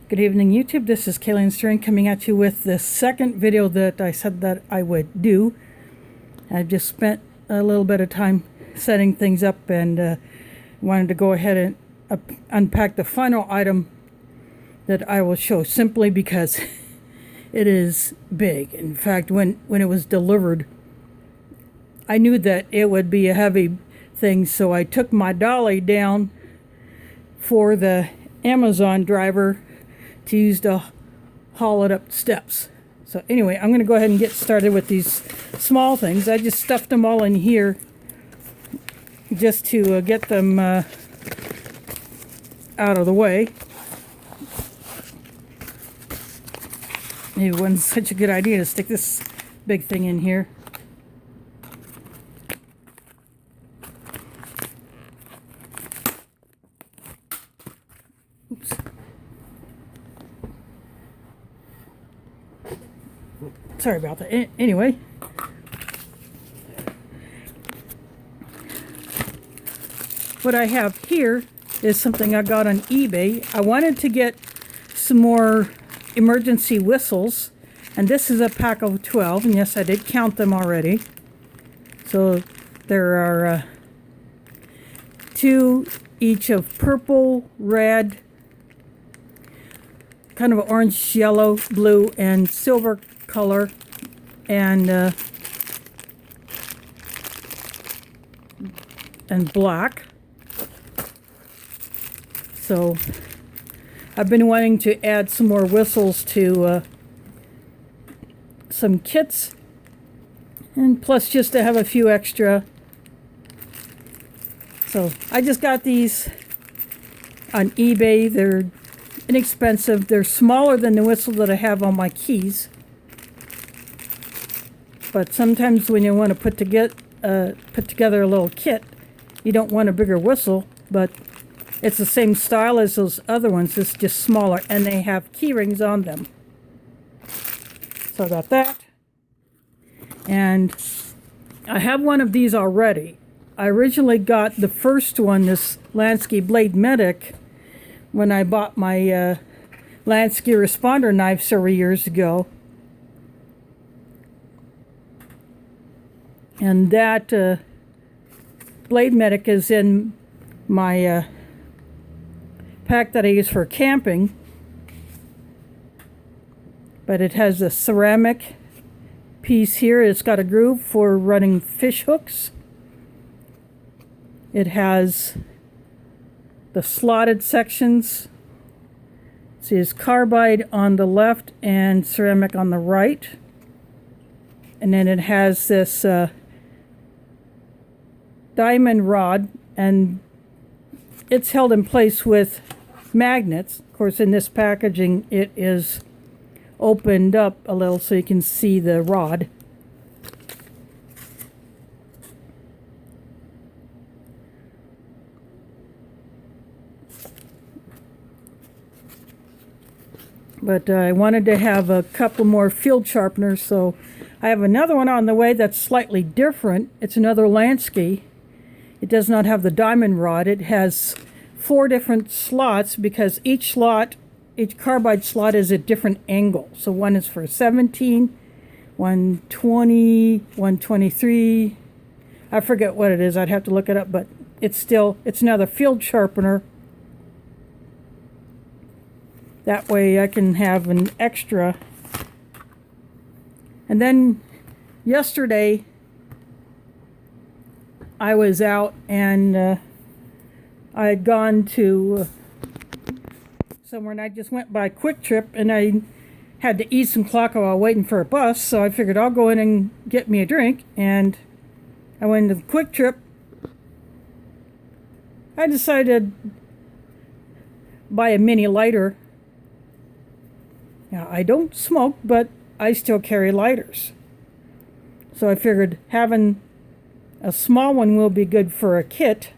Good evening, YouTube. This is Kayleen String coming at you with the second video that I said that I would do. I've just spent a little bit of time setting things up and wanted to go ahead and unpack the final item that I will show, simply because it is big. In fact, when it was delivered, I knew that it would be a heavy thing, so I took my dolly down for the Amazon driver to use to haul it up the steps. So anyway, I'm going to go ahead and get started with these small things. I just stuffed them all in here just to get them out of the way. It wasn't such a good idea to stick this big thing in here. Oops. Sorry about that. Anyway, what I have here is something I got on eBay. I wanted to get some more emergency whistles, and this is a pack of 12, and yes, I did count them already. So there are 2 each of purple, red, kind of orange, yellow, blue, and silver color, and black. So I've been wanting to add some more whistles to some kits, and plus just to have a few extra. So I just got these on eBay. They're inexpensive. They're smaller than the whistle that I have on my keys. But sometimes when you want to put together a little kit, you don't want a bigger whistle, but it's the same style as those other ones. It's just smaller, and they have key rings on them. So I got that. And I have one of these already. I originally got the first one, this Lansky Blade Medic, when I bought my Lansky Responder knife several years ago. And that Blade Medic is in my pack that I use for camping. But it has a ceramic piece here. It's got a groove for running fish hooks. It has the slotted sections. See, it's carbide on the left and ceramic on the right. And then it has this diamond rod, and it's held in place with magnets. Of course, in this packaging, it is opened up a little so you can see the rod. But I wanted to have a couple more field sharpeners, so I have another one on the way that's slightly different. It's another Lansky. It does not have the diamond rod. It has 4 different slots, because each carbide slot is a different angle. So one is for 17, 120, 123. I forget what it is. I'd have to look it up, but it's another field sharpener. That way I can have an extra. And then yesterday I was out, and I had gone to somewhere, and I just went by Quick Trip, and I had to eat some Coupke while waiting for a bus, so I figured I'll go in and get me a drink. And I went to the Quick Trip. I decided to buy a mini lighter. Now, I don't smoke, but I still carry lighters. So I figured having a small one will be good for a kit.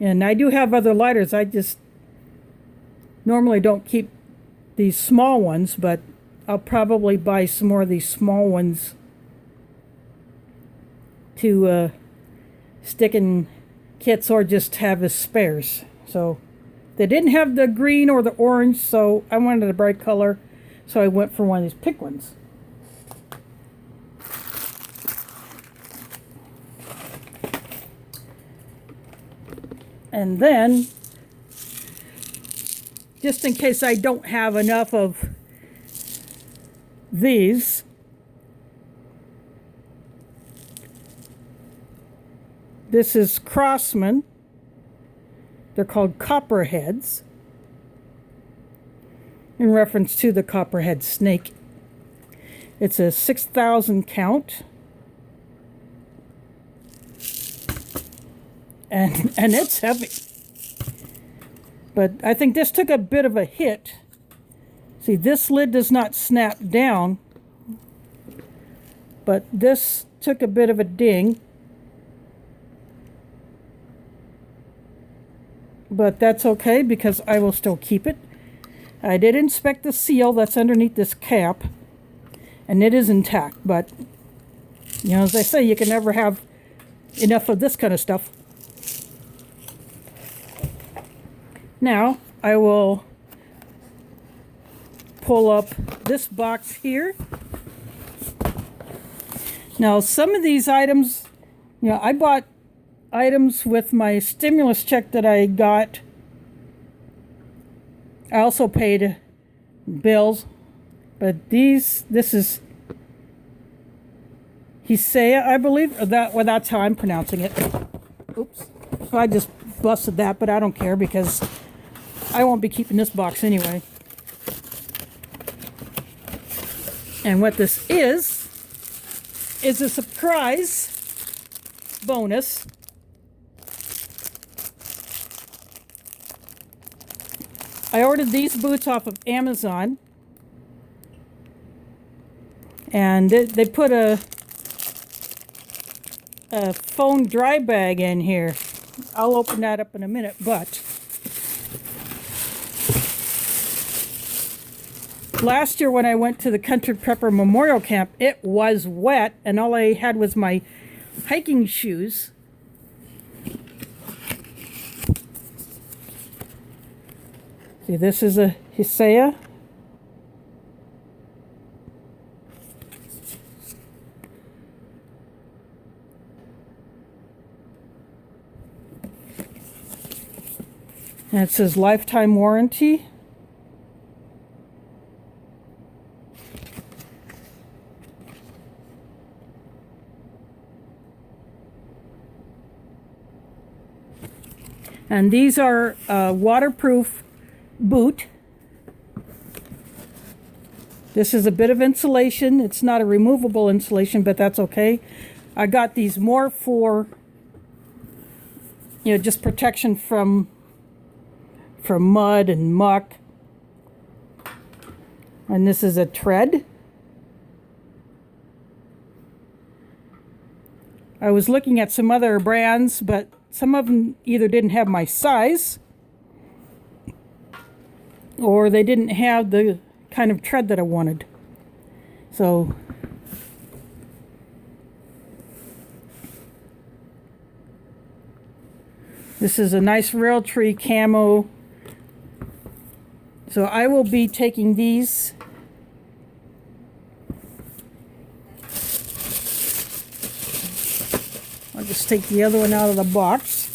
And I do have other lighters. I just normally don't keep these small ones, but I'll probably buy some more of these small ones to stick in kits, or just have as spares. So They didn't have the green or the orange, so I wanted a bright color, so I went for one of these pink ones. And then, just in case I don't have enough of these, this is Crossman. They're called copperheads, in reference to the copperhead snake. It's a 6,000 count. And it's heavy. But I think this took a bit of a hit. See, this lid does not snap down, but this took a bit of a ding. But that's okay because I will still keep it. I did inspect the seal that's underneath this cap, and it is intact. But, you know, as I say, you can never have enough of this kind of stuff. Now, I will pull up this box here. Now, some of these items, you know, I bought items with my stimulus check that I got. I also paid bills, but this is Hisea, I believe, or that's how I'm pronouncing it. Oops. So I just busted that, but I don't care because I won't be keeping this box anyway. And what this is a surprise bonus. I ordered these boots off of Amazon, and they put a foam dry bag in here. I'll open that up in a minute, but last year when I went to the Country Prepper Memorial Camp, it was wet, and all I had was my hiking shoes. See, this is a Hisea. And it says lifetime warranty. And these are waterproof boot. This is a bit of insulation. It's not a removable insulation, but that's okay. I got these more for, you know, just protection from mud and muck. And this is a tread. I was looking at some other brands, but some of them either didn't have my size, or they didn't have the kind of tread that I wanted. So this is a nice Realtree camo. So I will be taking these I'll just take the other one out of the box.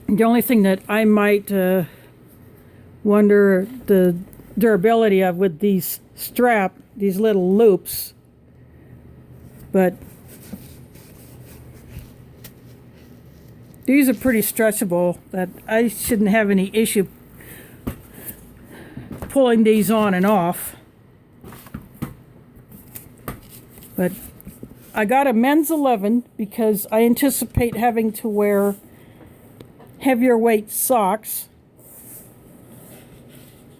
The only thing that I might wonder the durability of with these these little loops, but these are pretty stretchable, that I shouldn't have any issue pulling these on and off. But I got a men's 11 because I anticipate having to wear heavier weight socks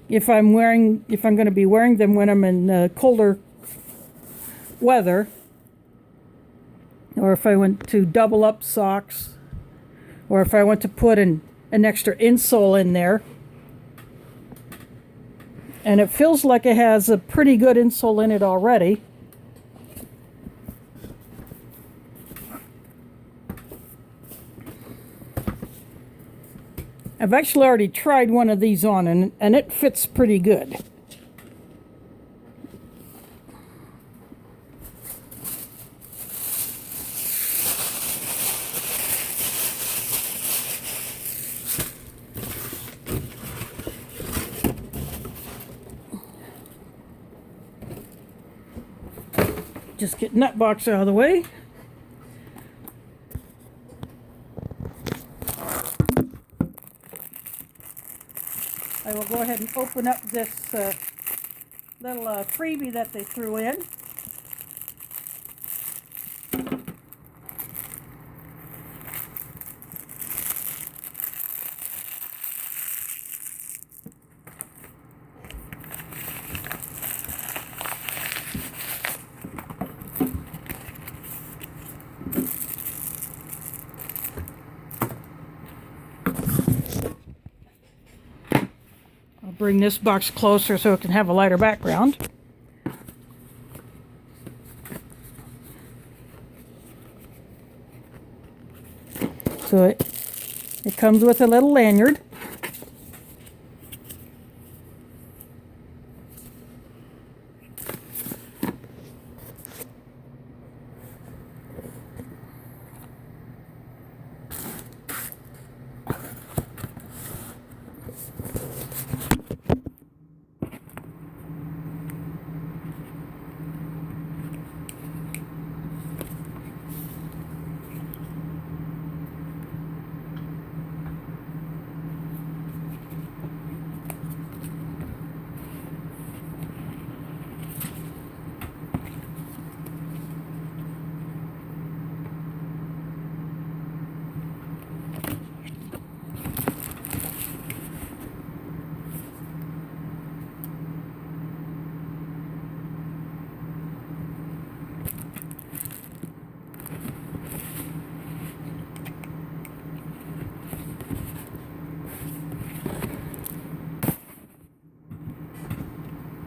if I'm going to be wearing them when I'm in colder weather, or if I went to double up socks, or if I want to put an an extra insole in there. And it feels like it has a pretty good insole in it already. I've actually already tried one of these on, and it fits pretty good. Just getting that box out of the way. I will go ahead and open up this little freebie that they threw in. Bring this box closer so it can have a lighter background. So it comes with a little lanyard.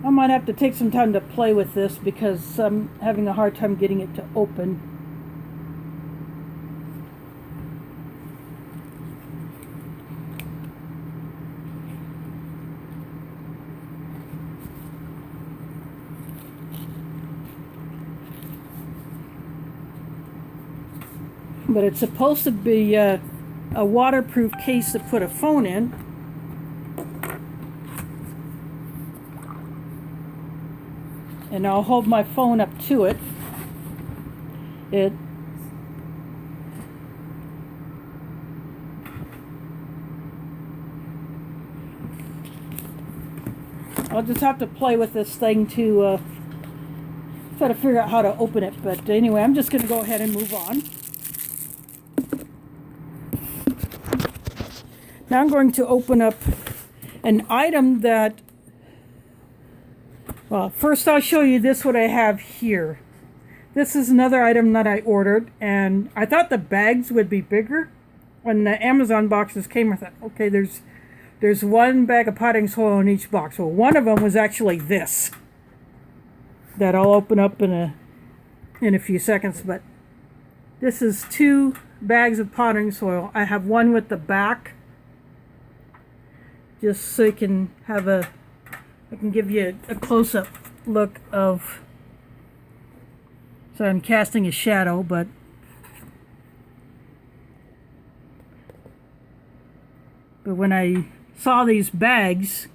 I might have to take some time to play with this because I'm having a hard time getting it to open. But it's supposed to be a waterproof case to put a phone in. And I'll hold my phone up to it. I'll just have to play with this thing to try to figure out how to open it. But anyway, I'm just going to go ahead and move on. Now I'm going to open up an item that, well, first I'll show you this, what I have here. This is another item that I ordered, and I thought the bags would be bigger. When the Amazon boxes came, I thought, okay, there's one bag of potting soil in each box. Well, one of them was actually this, that I'll open up in a few seconds. But this is 2 bags of potting soil. I have one with the back, just so you can have I can give you a close-up look of, so I'm casting a shadow, but when I saw these bags,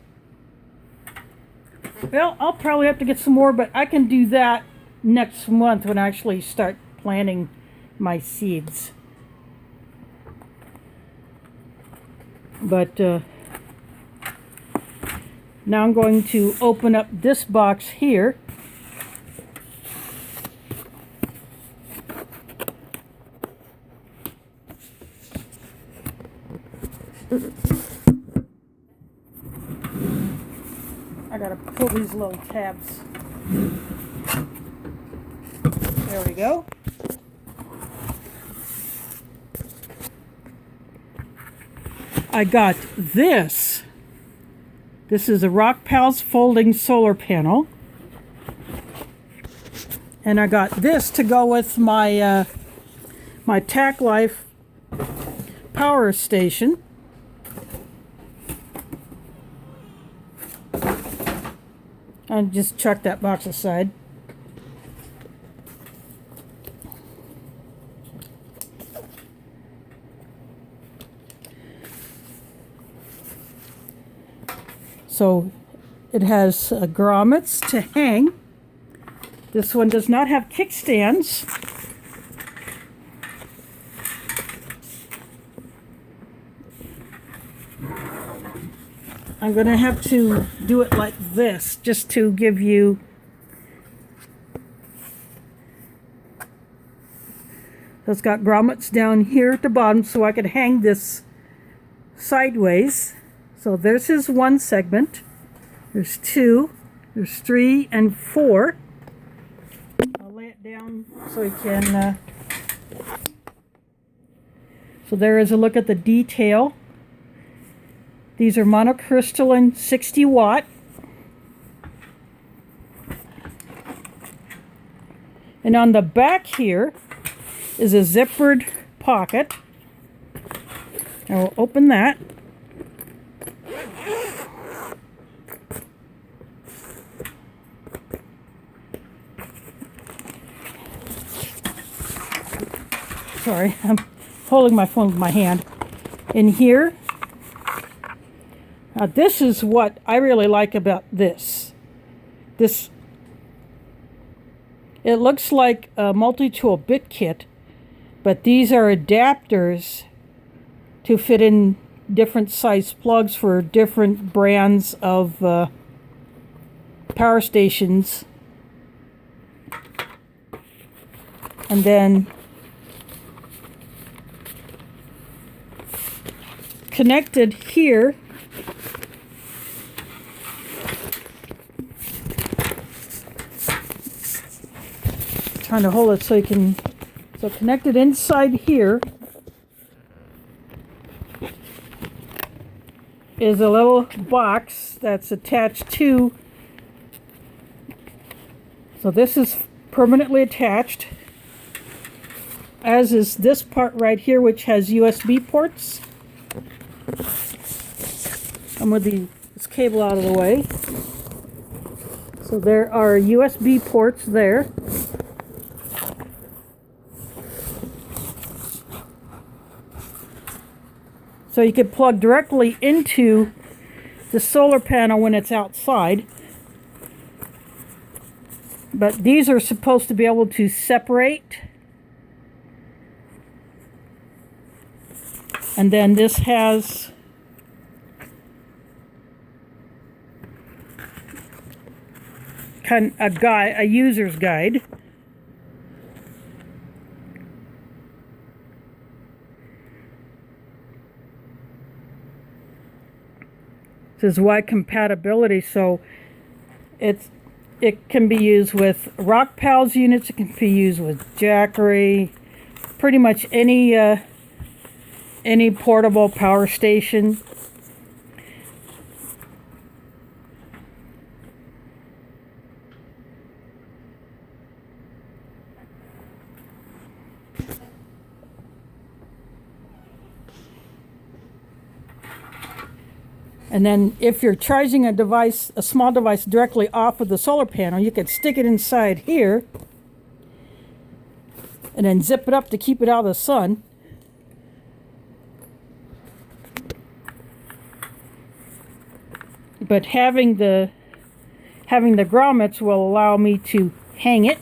well, I'll probably have to get some more, but I can do that next month when I actually start planting my seeds. But now I'm going to open up this box here. I gotta pull these little tabs. There we go. I got this. This is a Rockpals folding solar panel. And I got this to go with my my Tack Life power station. I'll just chuck that box aside. So it has grommets to hang. This one does not have kickstands. I'm going to have to do it like this just to give you so it's got grommets down here at the bottom so I could hang this sideways. So this is one segment. There's two, there's three, and four. I'll lay it down so you can so there is a look at the detail. These are monocrystalline 60 watt. And on the back here is a zippered pocket. I will open that. Sorry, I'm holding my phone with my hand. In here, now this is what I really like about this. It looks like a multi-tool bit kit, but these are adapters to fit in different size plugs for different brands of power stations. And then connected here trying to hold it so you can so connected inside here is a little box that's attached to, so this is permanently attached, as is this part right here, which has USB ports. I'm with this cable out of the way. So there are USB ports there. So you could plug directly into the solar panel when it's outside. But these are supposed to be able to separate. And then this has kind of a user's guide. This is Y compatibility, so it can be used with Rockpals units. It can be used with Jackery, pretty much any portable power station. And then if you're charging a small device directly off of the solar panel, you could stick it inside here and then zip it up to keep it out of the sun. But having the grommets will allow me to hang it.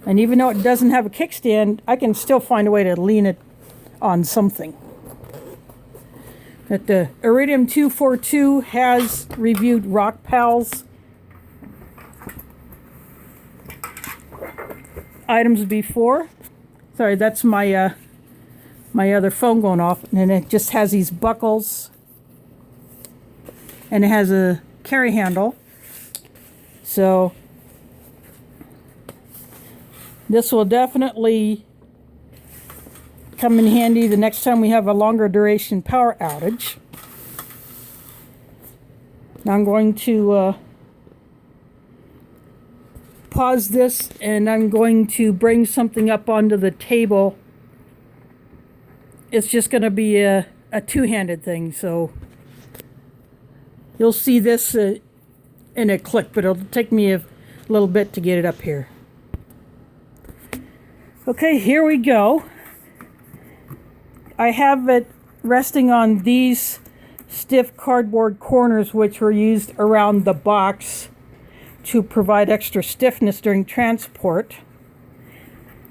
And even though it doesn't have a kickstand, I can still find a way to lean it on something. That the Iridium 242 has reviewed Rockpals items before. Sorry, that's my my other phone going off, and it just has these buckles, and it has a carry handle. So this will definitely come in handy the next time we have a longer duration power outage. Now I'm going to pause this, and I'm going to bring something up onto the table. It's just going to be a two-handed thing, so you'll see this in a click, but it'll take me a little bit to get it up here. Okay, here we go. I have it resting on these stiff cardboard corners, which were used around the box to provide extra stiffness during transport.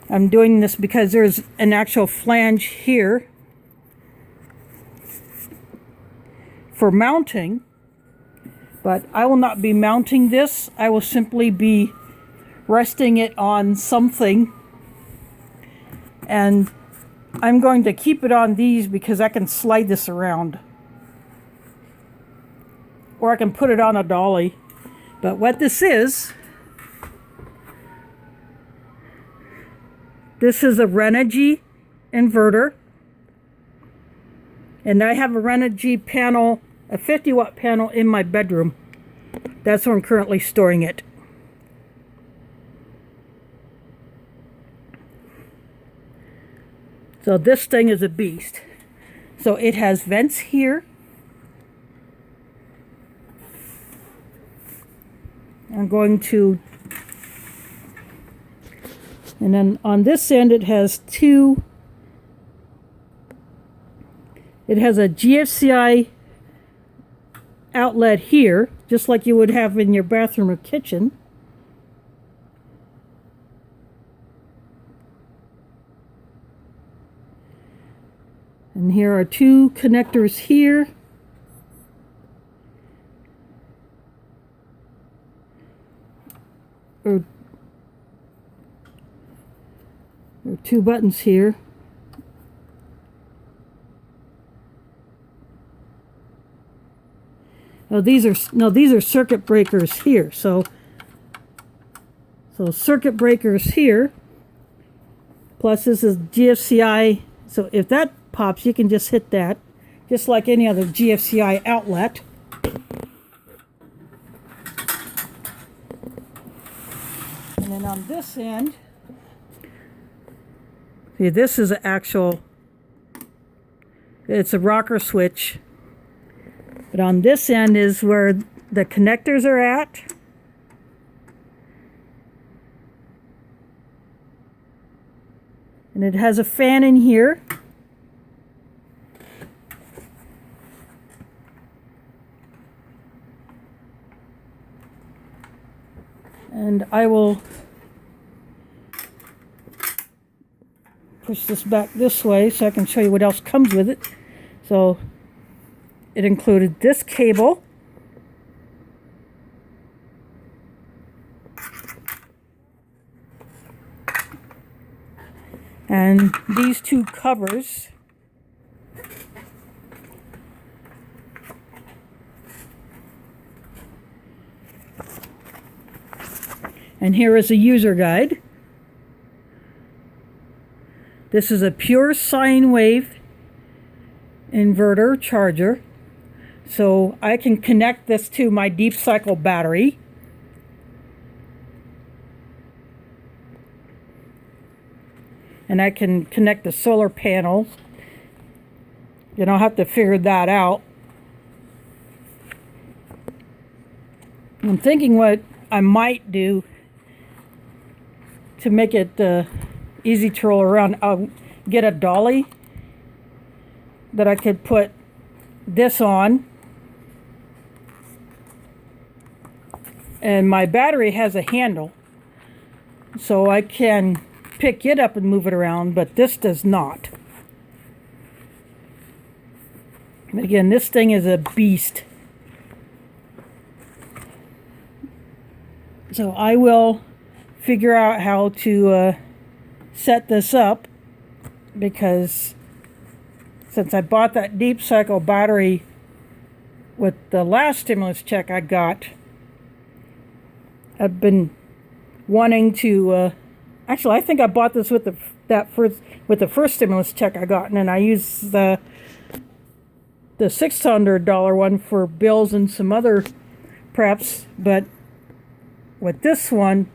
I'm doing this because there's an actual flange here for mounting, but I will not be mounting this. I will simply be resting it on something, and I'm going to keep it on these because I can slide this around, or I can put it on a dolly. But what this is a Renogy inverter, and I have a Renogy panel, a 50-watt panel in my bedroom. That's where I'm currently storing it. So this thing is a beast. So it has vents here. I'm going to, and then on this end it has a GFCI outlet here, just like you would have in your bathroom or kitchen. And here are two connectors here. Or there are two buttons here. Oh, these are circuit breakers here. So circuit breakers here. Plus this is GFCI. So if that pops, you can just hit that, just like any other GFCI outlet. And then on this end, see, this is an actual, it's a rocker switch. But on this end is where the connectors are at. And it has a fan in here. And I will push this back this way so I can show you what else comes with it. So it included this cable, and these two covers. And here is a user guide. This is a pure sine wave inverter charger. So I can connect this to my deep cycle battery. And I can connect the solar panels. You don't have to figure that out. I'm thinking what I might do to make it easy to roll around. I'll get a dolly that I could put this on. And my battery has a handle, so I can pick it up and move it around, but this does not. But again, this thing is a beast. So I will figure out how to set this up, because since I bought that deep cycle battery with the last stimulus check I got, I've been wanting to, actually I think I bought this with the that first with the first stimulus check I got, and I used the $600 one for bills and some other preps. But with this one,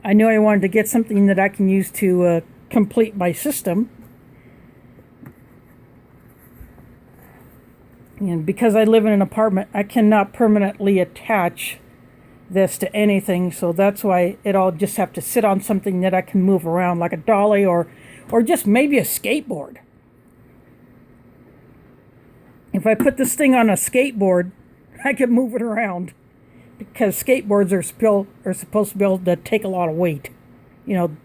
I knew I wanted to get something that I can use to complete my system. And because I live in an apartment, I cannot permanently attach this to anything, so that's why it'll just have to sit on something that I can move around, like a dolly or just maybe a skateboard. If I put this thing on a skateboard, I can move it around, because skateboards are supposed to be able to take a lot of weight, you know,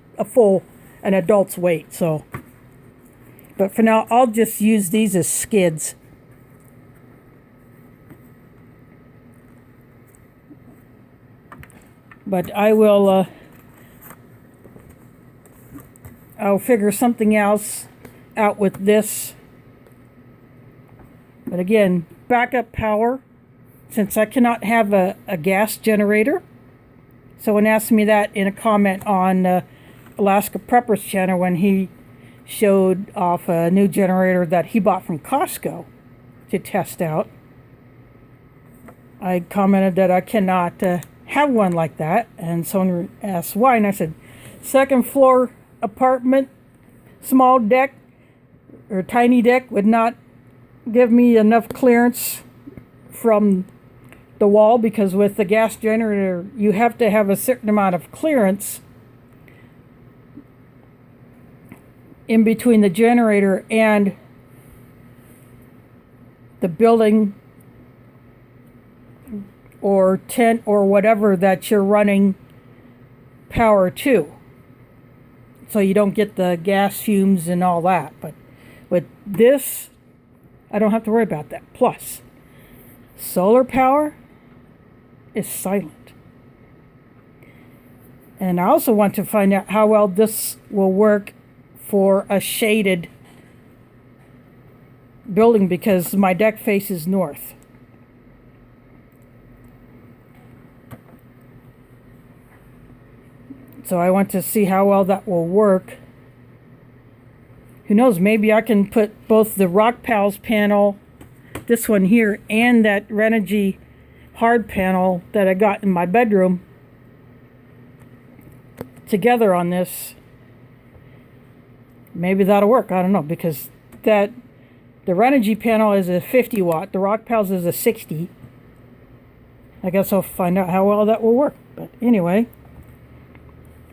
an adult's weight. So, but for now, I'll just use these as skids. But I will, I'll figure something else out with this. But again, backup power, since I cannot have a gas generator. Someone asked me that in a comment on Alaska Prepper's channel when he showed off a new generator that he bought from Costco to test out. I commented that I cannot have one like that, and someone asked why, and I said, second floor apartment, small deck or tiny deck would not give me enough clearance from the wall, because with the gas generator you have to have a certain amount of clearance in between the generator and the building or tent or whatever that you're running power to, so you don't get the gas fumes and all that. But with this, I don't have to worry about that. Plus, solar power is silent. And I also want to find out how well this will work for a shaded building, because my deck faces north. So I want to see how well that will work. Who knows, maybe I can put both the Rock Pals panel, this one here, and that Renogy hard panel that I got in my bedroom together on this. Maybe that'll work. I don't know, because the Renogy panel is a 50 watt, the Rock Pals is a 60. I guess I'll find out how well that will work. But anyway,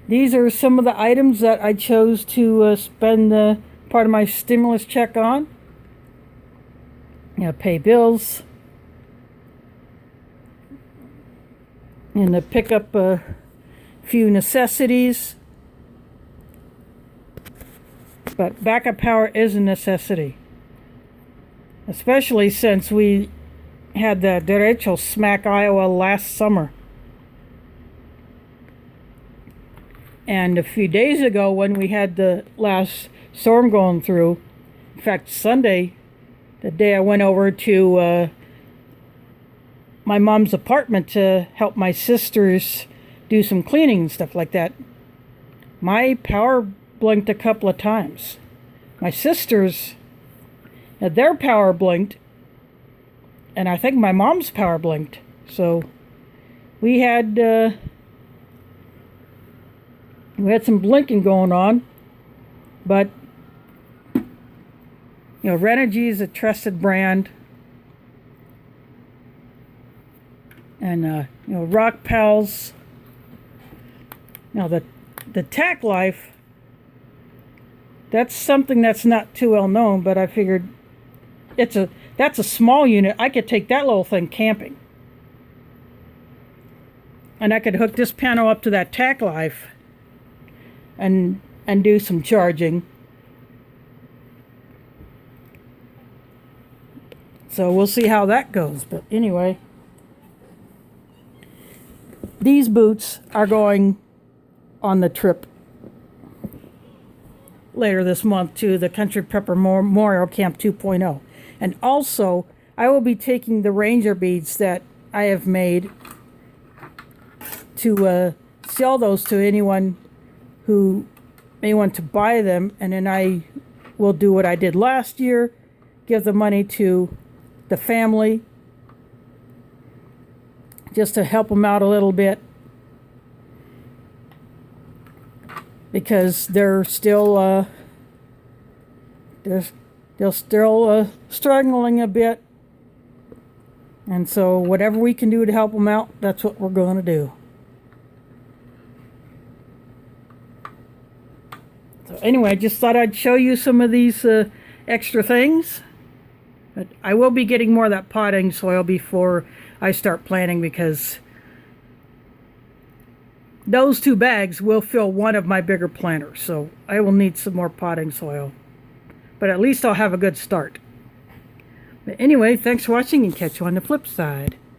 these are some of the items that I chose to spend part of my stimulus check on. Pay bills. And to pick up a few necessities. But backup power is a necessity. Especially since we had the derecho smack Iowa last summer. And a few days ago, when we had the last storm going through, in fact, Sunday, the day I went over to my mom's apartment to help my sisters do some cleaning and stuff like that, my power blinked a couple of times. My sisters, their power blinked, and I think my mom's power blinked. So we had some blinking going on, but Renogy is a trusted brand, and Rock Pals. Now the Tack Life, that's something that's not too well known, but I figured that's a small unit. I could take that little thing camping, and I could hook this panel up to that Tack Life and do some charging. So we'll see how that goes. But anyway, these boots are going on the trip later this month to the Country Prepper Memorial Camp 2.0. And also, I will be taking the Ranger beads that I have made to sell those to anyone who may want to buy them, and then I will do what I did last year, give the money to the family just to help them out a little bit, because they're still struggling a bit. And so whatever we can do to help them out, that's what we're going to do. So anyway, I just thought I'd show you some of these extra things. But I will be getting more of that potting soil before I start planting, because those 2 bags will fill one of my bigger planters. So I will need some more potting soil. But at least I'll have a good start. But anyway, thanks for watching, and catch you on the flip side.